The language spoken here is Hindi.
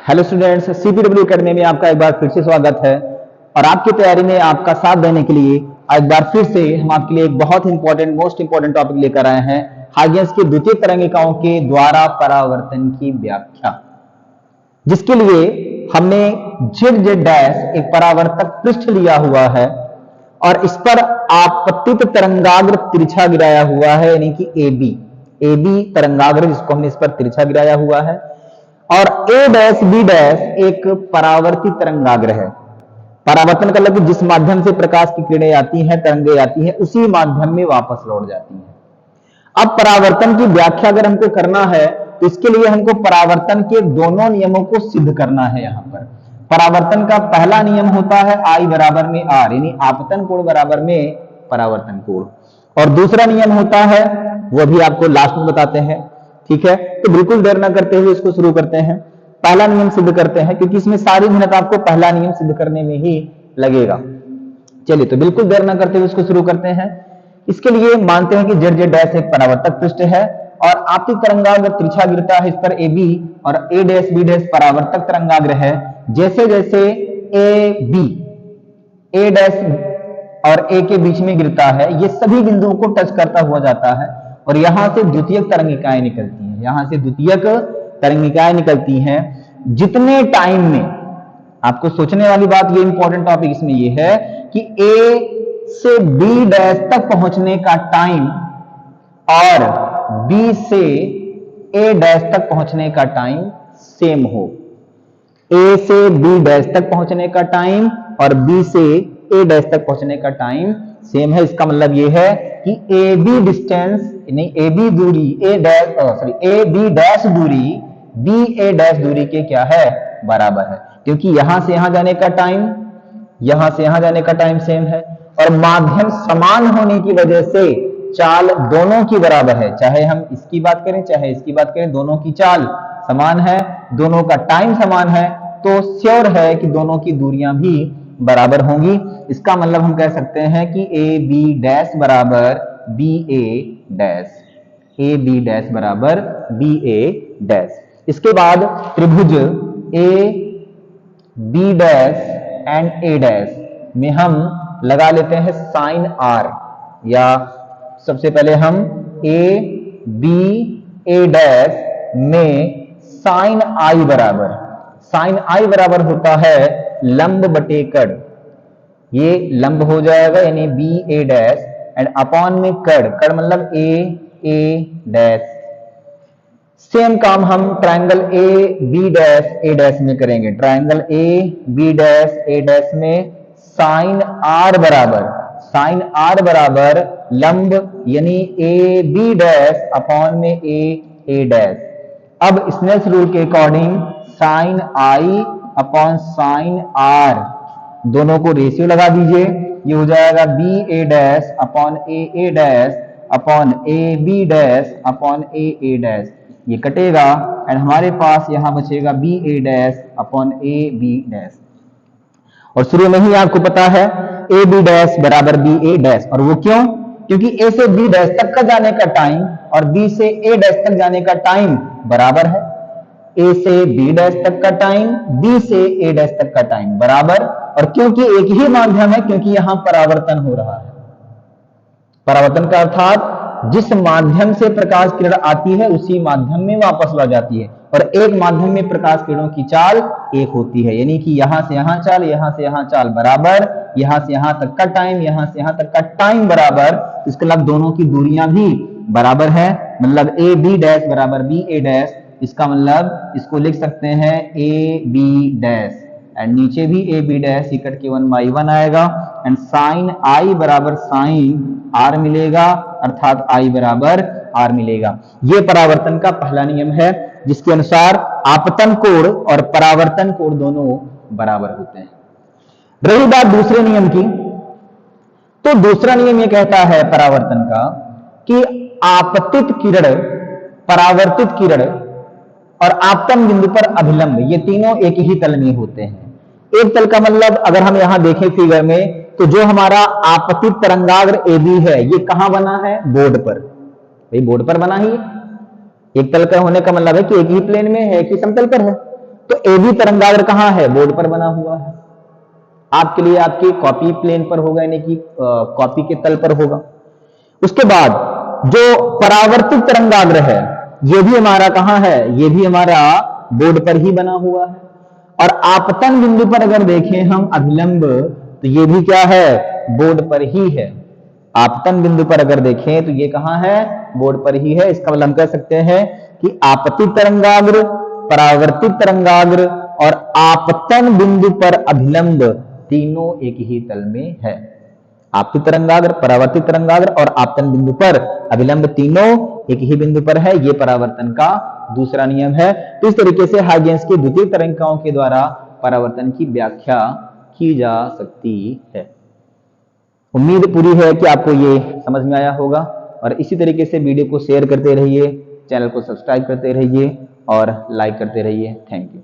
हेलो स्टूडेंट्स, सीपीडब्ल्यू एकेडमी में आपका एक बार फिर से स्वागत है। और आपकी तैयारी में आपका साथ देने के लिए एक बार फिर से हम आपके लिए एक बहुत इंपॉर्टेंट मोस्ट इंपॉर्टेंट टॉपिक लेकर आए हैं, हाइगेंस की द्वितीय तरंगिकाओं के द्वारा परावर्तन की व्याख्या, जिसके लिए हमने जेड जेड डैश एक परावर्तक पृष्ठ लिया हुआ है और इस पर आपतित तरंगाग्र तिरछा गिराया हुआ है, यानी कि ए बी तरंगाग्र, जिसको हमने इस पर तिरछा गिराया हुआ है। और ए डैश बी डैश एक परावर्तित तरंगाग्र है। परावर्तन का मतलब जिस माध्यम से प्रकाश की किरणें आती हैं, तरंगें आती हैं, उसी माध्यम में वापस लौट जाती हैं। अब परावर्तन की व्याख्या अगर हमको करना है तो इसके लिए हमको परावर्तन के दोनों नियमों को सिद्ध करना है। यहां पर परावर्तन का पहला नियम होता है आई बराबर में आर, यानी आपतन कोण बराबर में परावर्तन कोण। और दूसरा नियम होता है, वो भी आपको लास्ट में बताते हैं, ठीक है। तो बिल्कुल देर ना करते हुए इसको शुरू करते हैं। पहला नियम सिद्ध करते हैं, क्योंकि इसमें सारी मेहनत आपको पहला नियम सिद्ध करने में ही लगेगा। चलिए, तो बिल्कुल देर ना करते हुए इसको शुरू करते हैं। इसके लिए मानते हैं कि जेड जेड डैश एक परावर्तक पृष्ठ है और आपतित तरंगाग्र तिरछा गिरता है इस पर ए बी, और ए डैश बी डैश परावर्तक तरंगाग्र है। जैसे जैसे ए डैश और ए के बीच में गिरता है, ये सभी बिंदुओं को टच करता हुआ जाता है और यहां से द्वितीयक तरंगिकाएं निकलती हैं। यहां से द्वितीयक तरंगिकाएं निकलती हैं। जितने टाइम में, आपको सोचने वाली बात, ये इंपॉर्टेंट टॉपिक इसमें ये है कि ए से बी डैश तक पहुंचने का टाइम और बी से ए डैश तक पहुंचने का टाइम सेम हो। ए से बी डैश तक पहुंचने का टाइम और बी से ए डैश तक पहुंचने का टाइम सेम है। इसका मतलब यह है कि ए बी डिस्टेंस, नहीं ए बी दूरी, ए बी डैश दूरी बी ए डैश दूरी के क्या है, बराबर है। क्योंकि यहां से यहां जाने का टाइम, यहां से यहां जाने का टाइम सेम है और माध्यम समान होने की वजह से चाल दोनों की बराबर है। चाहे हम इसकी बात करें चाहे इसकी बात करें, दोनों की चाल समान है, दोनों का टाइम समान है, तो श्योर है कि दोनों की दूरियां भी बराबर होंगी। इसका मतलब हम कह सकते हैं कि ए बी डैश बराबर B A dash, A B dash बराबर बी ए डैश। इसके बाद त्रिभुज A B dash and A dash में हम लगा लेते हैं साइन आर, या सबसे पहले हम ए बी ए डैश में साइन आई बराबर होता है लंब बटे कड़। ये लंब हो जाएगा, यानी B A dash and upon में कड़ मतलब ए डैश। सेम काम हम ट्रायंगल ए बी डैश में करेंगे। Triangle A B dash A dash में साइन आर बराबर लंब, यानी ए बी डैश अपॉन में ए डैश। अब स्नेल्स रूल के according sine I upon sine R, दोनों को रेशियो लगा दीजिए। ये हो जाएगा B A dash upon A dash upon A B dash upon A dash. ये कटेगा एंड हमारे पास यहां बचेगा B A dash upon A B dash. और शुरू में ही आपको पता है ए बी डैश बराबर बी ए डैश, और वो क्यों? क्योंकि ए से बी डैश तक का जाने का टाइम और बी से ए डैश तक जाने का टाइम बराबर है। ए से बी डैश तक का टाइम, बी से ए डैश तक का टाइम बराबर। और क्योंकि एक ही माध्यम है, क्योंकि यहां परावर्तन हो रहा है। परावर्तन का अर्थात जिस माध्यम से प्रकाश किरण आती है उसी माध्यम में वापस लौट जाती है, और एक माध्यम में प्रकाश किरणों की चाल एक होती है, यानी कि यहां से यहां चाल, यहां से यहां चाल बराबर, यहां से यहां तक का टाइम, यहां से यहां तक का टाइम बराबर। इसके मतलब दोनों की दूरियां भी बराबर है, मतलब ए बी डैश बराबर बी ए डैश। इसका मतलब इसको लिख सकते हैं ए बी डैश एंड नीचे भी ए बी डैश, इकट के 1/1 आएगा एंड साइन आई बराबर साइन आर मिलेगा, अर्थात आई बराबर आर मिलेगा। ये परावर्तन का पहला नियम है, जिसके अनुसार आपतन कोण और परावर्तन कोण दोनों बराबर होते हैं। रही बात दूसरे नियम की, तो दूसरा नियम यह कहता है परावर्तन का कि आपतित किरण, परावर्तित किरण और आपतन बिंदु पर अभिलंब, ये तीनों एक ही तल में होते हैं। एक तल का मतलब अगर हम यहां देखें फिगर में, तो जो हमारा आपतित तरंगाग्र ए बी है, ये कहां बना है? बोर्ड पर। भाई बोर्ड पर बना ही, एक तल का होने का मतलब है कि एक ही प्लेन में है कि समतल पर है। तो ए बी तरंगाग्र कहां है? बोर्ड पर बना हुआ है। आपके लिए आपके कॉपी प्लेन पर होगा, यानी कि कॉपी के तल पर होगा। उसके बाद जो परावर्तित तरंगाग्र है, ये भी हमारा कहां है? ये भी हमारा बोर्ड पर ही बना हुआ है। और आपतन बिंदु पर अगर देखें हम अभिलंब, तो ये भी क्या है? बोर्ड पर ही है। आपतन बिंदु पर अगर देखें तो ये कहां है? बोर्ड पर ही है। इसका मतलब हम कह सकते हैं कि आपतित तरंगाग्र, परावर्तित तरंगाग्र और आपतन बिंदु पर अभिलंब तीनों एक ही तल में है। आपतित तरंगाग्र, परावर्तित तरंगाग्र और आपतन बिंदु पर अभिलंब तीनों एक ही बिंदु पर है। यह परावर्तन का दूसरा नियम है। तो इस तरीके से हाइजेंस की द्वितीय तरंगिकाओं के द्वारा परावर्तन की व्याख्या की जा सकती है। उम्मीद पूरी है कि आपको ये समझ में आया होगा, और इसी तरीके से वीडियो को शेयर करते रहिए, चैनल को सब्सक्राइब करते रहिए और लाइक करते रहिए। Thank you.